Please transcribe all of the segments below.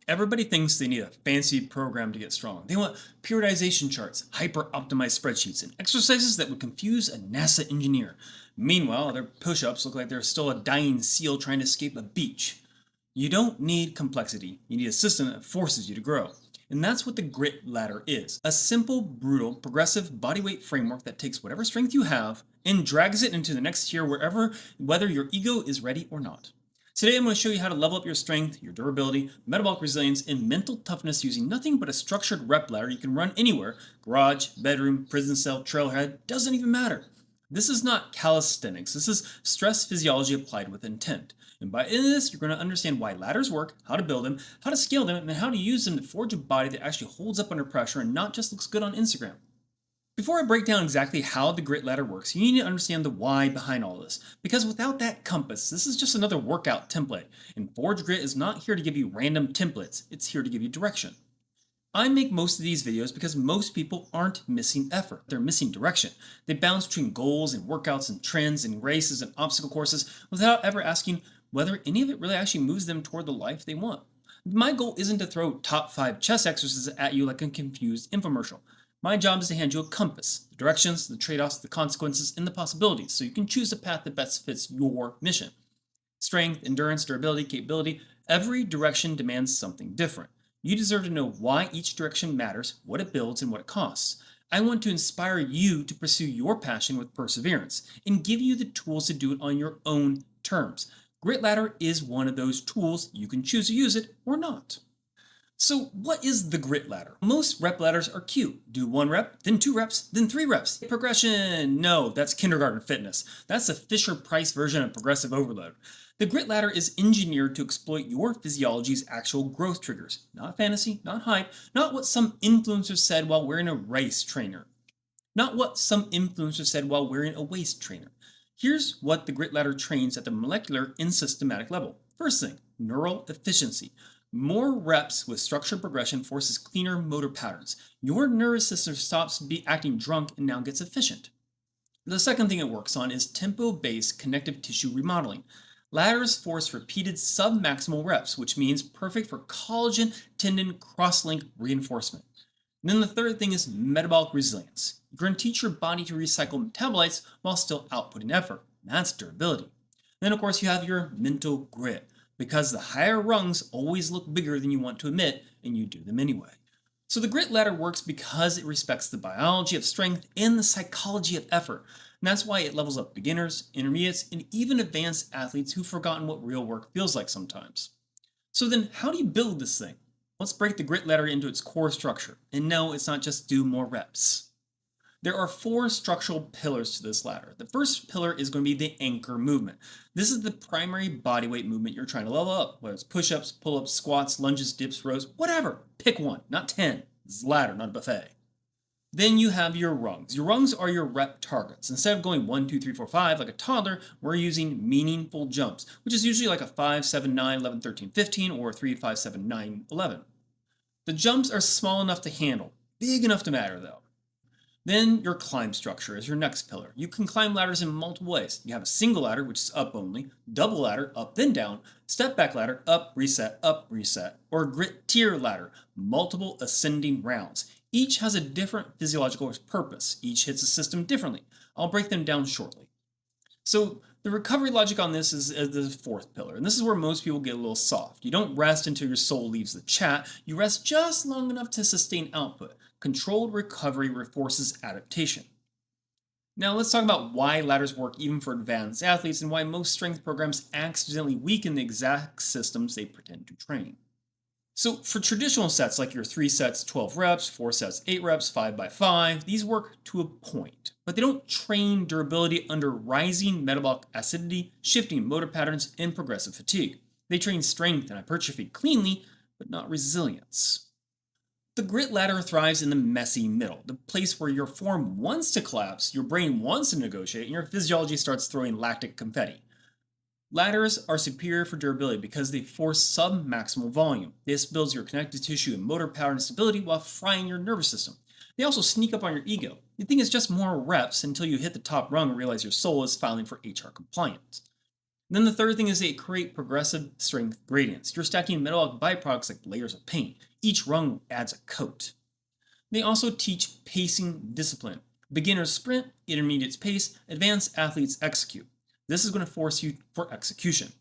Everybody thinks they need a fancy program to get strong. They want periodization charts, hyper optimized spreadsheets, and exercises that would confuse a NASA engineer. Meanwhile, their push ups look like they're still a dying seal trying to escape a beach. You don't need complexity, you need a system that forces you to grow. And that's what the grit ladder is, a simple, brutal, progressive bodyweight framework that takes whatever strength you have and drags it into the next tier whether your ego is ready or not. Today I'm going to show you how to level up your strength, your durability, metabolic resilience, and mental toughness using nothing but a structured rep ladder you can run anywhere. Garage, bedroom, prison cell, trailhead, doesn't even matter. This is not calisthenics, this is stress physiology applied with intent. And by this, you're going to understand why ladders work, how to build them, how to scale them, and how to use them to forge a body that actually holds up under pressure and not just looks good on Instagram. Before I break down exactly how the grit ladder works, you need to understand the why behind all this. Because without that compass, this is just another workout template. And Forge Grit is not here to give you random templates, it's here to give you direction. I make most of these videos because most people aren't missing effort, they're missing direction. They bounce between goals and workouts and trends and races and obstacle courses without ever asking whether any of it really actually moves them toward the life they want. My goal isn't to throw top 5 chest exercises at you like a confused infomercial. My job is to hand you a compass, the directions, the trade-offs, the consequences, and the possibilities, so you can choose the path that best fits your mission. Strength, endurance, durability, capability, every direction demands something different. You deserve to know why each direction matters, what it builds, and what it costs. I want to inspire you to pursue your passion with perseverance, and give you the tools to do it on your own terms. Grit Ladder is one of those tools. You can choose to use it or not. So what is the grit ladder? Most rep ladders are cute. Do 1 rep, then 2 reps, then 3 reps. Progression, no, that's kindergarten fitness. That's the Fisher-Price version of progressive overload. The grit ladder is engineered to exploit your physiology's actual growth triggers. Not fantasy, not hype, not what some influencer said while wearing a race trainer. Not what some influencer said while wearing a waist trainer. Here's what the grit ladder trains at the molecular and systematic level. First thing, neural efficiency. More reps with structured progression forces cleaner motor patterns. Your nervous system stops acting drunk and now gets efficient. The second thing it works on is tempo-based connective tissue remodeling. Ladders force repeated sub-maximal reps, which means perfect for collagen, tendon, cross-link reinforcement. And then the third thing is metabolic resilience. You're going to teach your body to recycle metabolites while still outputting effort. That's durability. Then of course you have your mental grit. Because the higher rungs always look bigger than you want to admit, and you do them anyway. So the grit ladder works because it respects the biology of strength and the psychology of effort. And that's why it levels up beginners, intermediates, and even advanced athletes who've forgotten what real work feels like sometimes. So then how do you build this thing? Let's break the grit ladder into its core structure. And no, it's not just do more reps. There are 4 structural pillars to this ladder. The first pillar is going to be the anchor movement. This is the primary bodyweight movement you're trying to level up, whether it's push-ups, pull-ups, squats, lunges, dips, rows, whatever. Pick one, not 10. This is a ladder, not a buffet. Then you have your rungs. Your rungs are your rep targets. Instead of going 1, 2, 3, 4, 5 like a toddler, we're using meaningful jumps, which is usually like a 5, 7, 9, 11, 13, 15, or 3, 5, 7, 9, 11. The jumps are small enough to handle, big enough to matter though. Then your climb structure is your next pillar. You can climb ladders in multiple ways. You have a single ladder, which is up only, double ladder, up then down, step back ladder, up, reset, or grit tier ladder, multiple ascending rounds. Each has a different physiological purpose. Each hits a system differently. I'll break them down shortly. So the recovery logic on this is the 4th pillar, and this is where most people get a little soft. You don't rest until your soul leaves the chat. You rest just long enough to sustain output. Controlled recovery reinforces adaptation. Now let's talk about why ladders work even for advanced athletes and why most strength programs accidentally weaken the exact systems they pretend to train. So for traditional sets like your 3 sets, 12 reps, 4 sets, 8 reps, 5 by 5, these work to a point, but they don't train durability under rising metabolic acidity, shifting motor patterns, and progressive fatigue. They train strength and hypertrophy cleanly, but not resilience. The grit ladder thrives in the messy middle, the place where your form wants to collapse, your brain wants to negotiate, and your physiology starts throwing lactic confetti. Ladders are superior for durability because they force sub-maximal volume. This builds your connective tissue and motor pattern stability while frying your nervous system. They also sneak up on your ego. You think it's just more reps until you hit the top rung and realize your soul is filing for HR compliance. Then the third thing is they create progressive strength gradients. You're stacking metabolic byproducts like layers of paint. Each rung adds a coat. They also teach pacing discipline. Beginners sprint, intermediates pace, advanced athletes execute. This is going to force you for execution.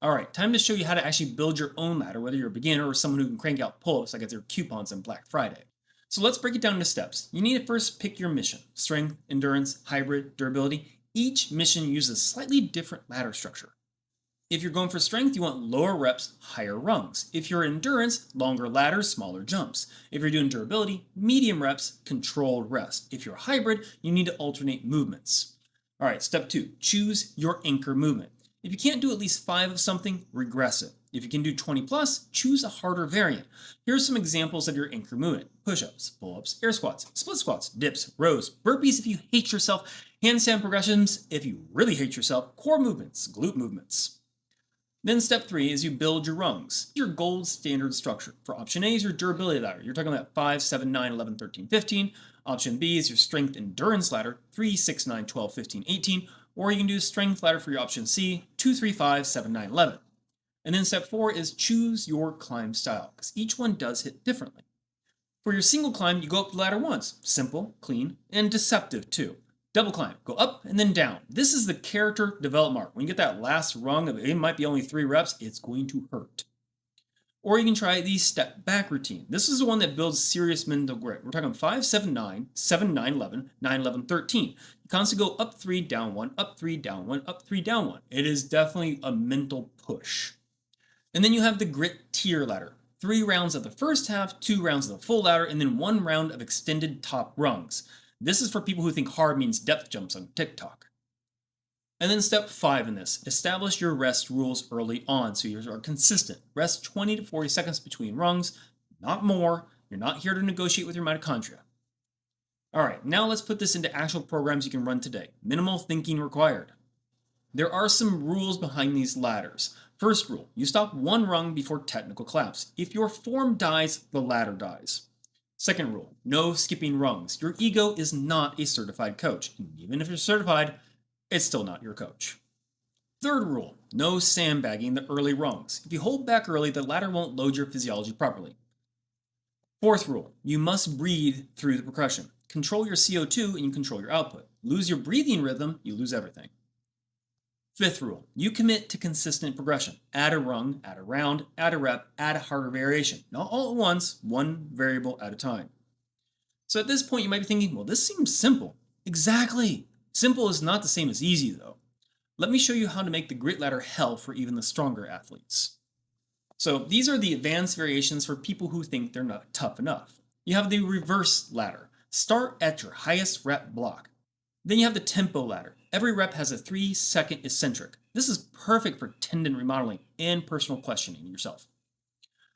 All right, time to show you how to actually build your own ladder, whether you're a beginner or someone who can crank out pull-ups like it's their coupons on Black Friday. So let's break it down into steps. You need to first pick your mission: strength, endurance, hybrid, durability. Each mission uses slightly different ladder structure. If you're going for strength, you want lower reps, higher rungs. If you're endurance, longer ladders, smaller jumps. If you're doing durability, medium reps, controlled rest. If you're hybrid, you need to alternate movements. All right, step 2, choose your anchor movement. If you can't do at least 5 of something, regress it. If you can do 20 plus, choose a harder variant. Here are some examples of your anchor movement: push-ups, pull-ups, air squats, split squats, dips, rows, burpees if you hate yourself, handstand progressions if you really hate yourself, core movements, glute movements. Then step 3 is you build your rungs, your gold standard structure. For option A is your durability ladder. You're talking about 5, 7, 9, 11, 13, 15. Option B is your strength endurance ladder, 3, 6, 9, 12, 15, 18. Or you can do strength ladder for your option C, 2, 3, 5, 7, 9, 11. And then step 4 is choose your climb style, because each one does hit differently. For your single climb, you go up the ladder once. Simple, clean, and deceptive too. Double climb, go up and then down. This is the character develop mark. When you get that last rung of it might be only 3 reps, it's going to hurt. Or you can try the step back routine. This is the one that builds serious mental grit. We're talking 5, 7, 9, 7, 9, 11, 9, 11, 13. You constantly go up 3, down 1, up 3, down 1, up 3, down 1. It is definitely a mental push. And then you have the grit tier ladder. 3 rounds of the first half, 2 rounds of the full ladder, and then 1 round of extended top rungs. This is for people who think hard means depth jumps on TikTok. And then step 5 in this, establish your rest rules early on so you are consistent. Rest 20 to 40 seconds between rungs, not more. You're not here to negotiate with your mitochondria. All right, now let's put this into actual programs you can run today. Minimal thinking required. There are some rules behind these ladders. First rule, you stop 1 rung before technical collapse. If your form dies, the ladder dies. Second rule, no skipping rungs. Your ego is not a certified coach. And even if you're certified, it's still not your coach. Third rule, no sandbagging the early rungs. If you hold back early, the ladder won't load your physiology properly. Fourth rule, you must breathe through the progression. Control your CO2 and you control your output. Lose your breathing rhythm, you lose everything. Fifth rule, you commit to consistent progression. Add a rung, add a round, add a rep, add a harder variation. Not all at once, one variable at a time. So at this point you might be thinking, well, this seems simple. Exactly. Simple is not the same as easy though. Let me show you how to make the grit ladder hell for even the stronger athletes. So these are the advanced variations for people who think they're not tough enough. You have the reverse ladder. Start at your highest rep block. Then you have the tempo ladder. Every rep has a 3-second eccentric. This is perfect for tendon remodeling and personal questioning yourself.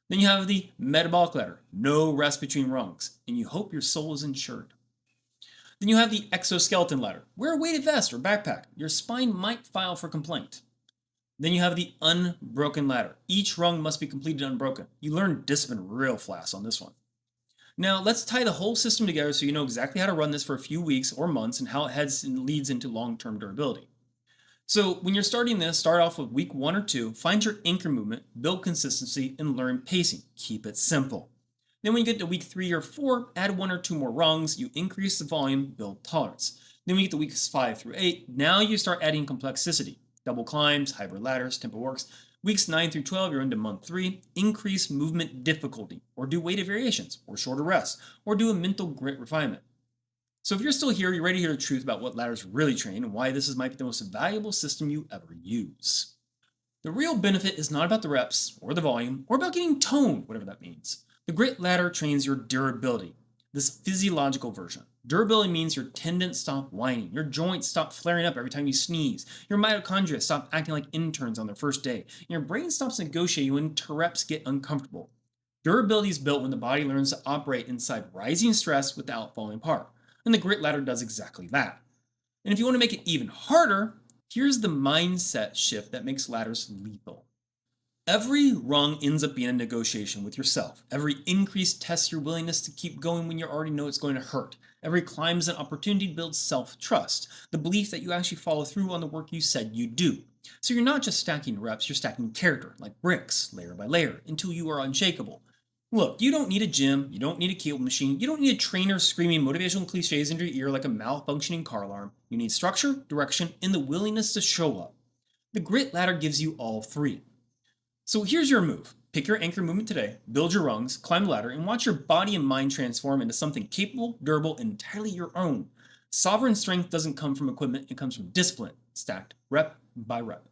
Then you have the metabolic ladder. No rest between rungs, and you hope your soul is insured. Then you have the exoskeleton ladder. Wear a weighted vest or backpack. Your spine might file for complaint. Then you have the unbroken ladder. Each rung must be completed unbroken. You learn discipline real fast on this one. Now let's tie the whole system together so you know exactly how to run this for a few weeks or months and how it heads and leads into long-term durability. So when you're starting this, start off with week 1 or 2, find your anchor movement, build consistency, and learn pacing. Keep it simple. Then when you get to week 3 or 4, add 1 or 2 more rungs, you increase the volume, build tolerance. Then when you get to weeks 5 through 8, now you start adding complexity. Double climbs, hybrid ladders, tempo works. Weeks 9 through 12, you're into month 3. Increase movement difficulty, or do weighted variations, or shorter rests, or do a mental grit refinement. So if you're still here, you're ready to hear the truth about what ladders really train and why this might be the most valuable system you ever use. The real benefit is not about the reps, or the volume, or about getting toned, whatever that means. The grit ladder trains your durability, this physiological version. Durability means your tendons stop whining, your joints stop flaring up every time you sneeze, your mitochondria stop acting like interns on their first day, and your brain stops negotiating when reps get uncomfortable. Durability is built when the body learns to operate inside rising stress without falling apart, and the grit ladder does exactly that. And if you want to make it even harder, here's the mindset shift that makes ladders lethal. Every rung ends up being a negotiation with yourself. Every increase tests your willingness to keep going when you already know it's going to hurt. Every climb is an opportunity to build self trust, the belief that you actually follow through on the work you said you do. So you're not just stacking reps, you're stacking character, like bricks, layer by layer, until you are unshakable. Look, you don't need a gym, you don't need a cable machine, you don't need a trainer screaming motivational cliches into your ear like a malfunctioning car alarm. You need structure, direction, and the willingness to show up. The grit ladder gives you all three. So here's your move. Pick your anchor movement today, build your rungs, climb the ladder, and watch your body and mind transform into something capable, durable, and entirely your own. Sovereign strength doesn't come from equipment, it comes from discipline, stacked rep by rep.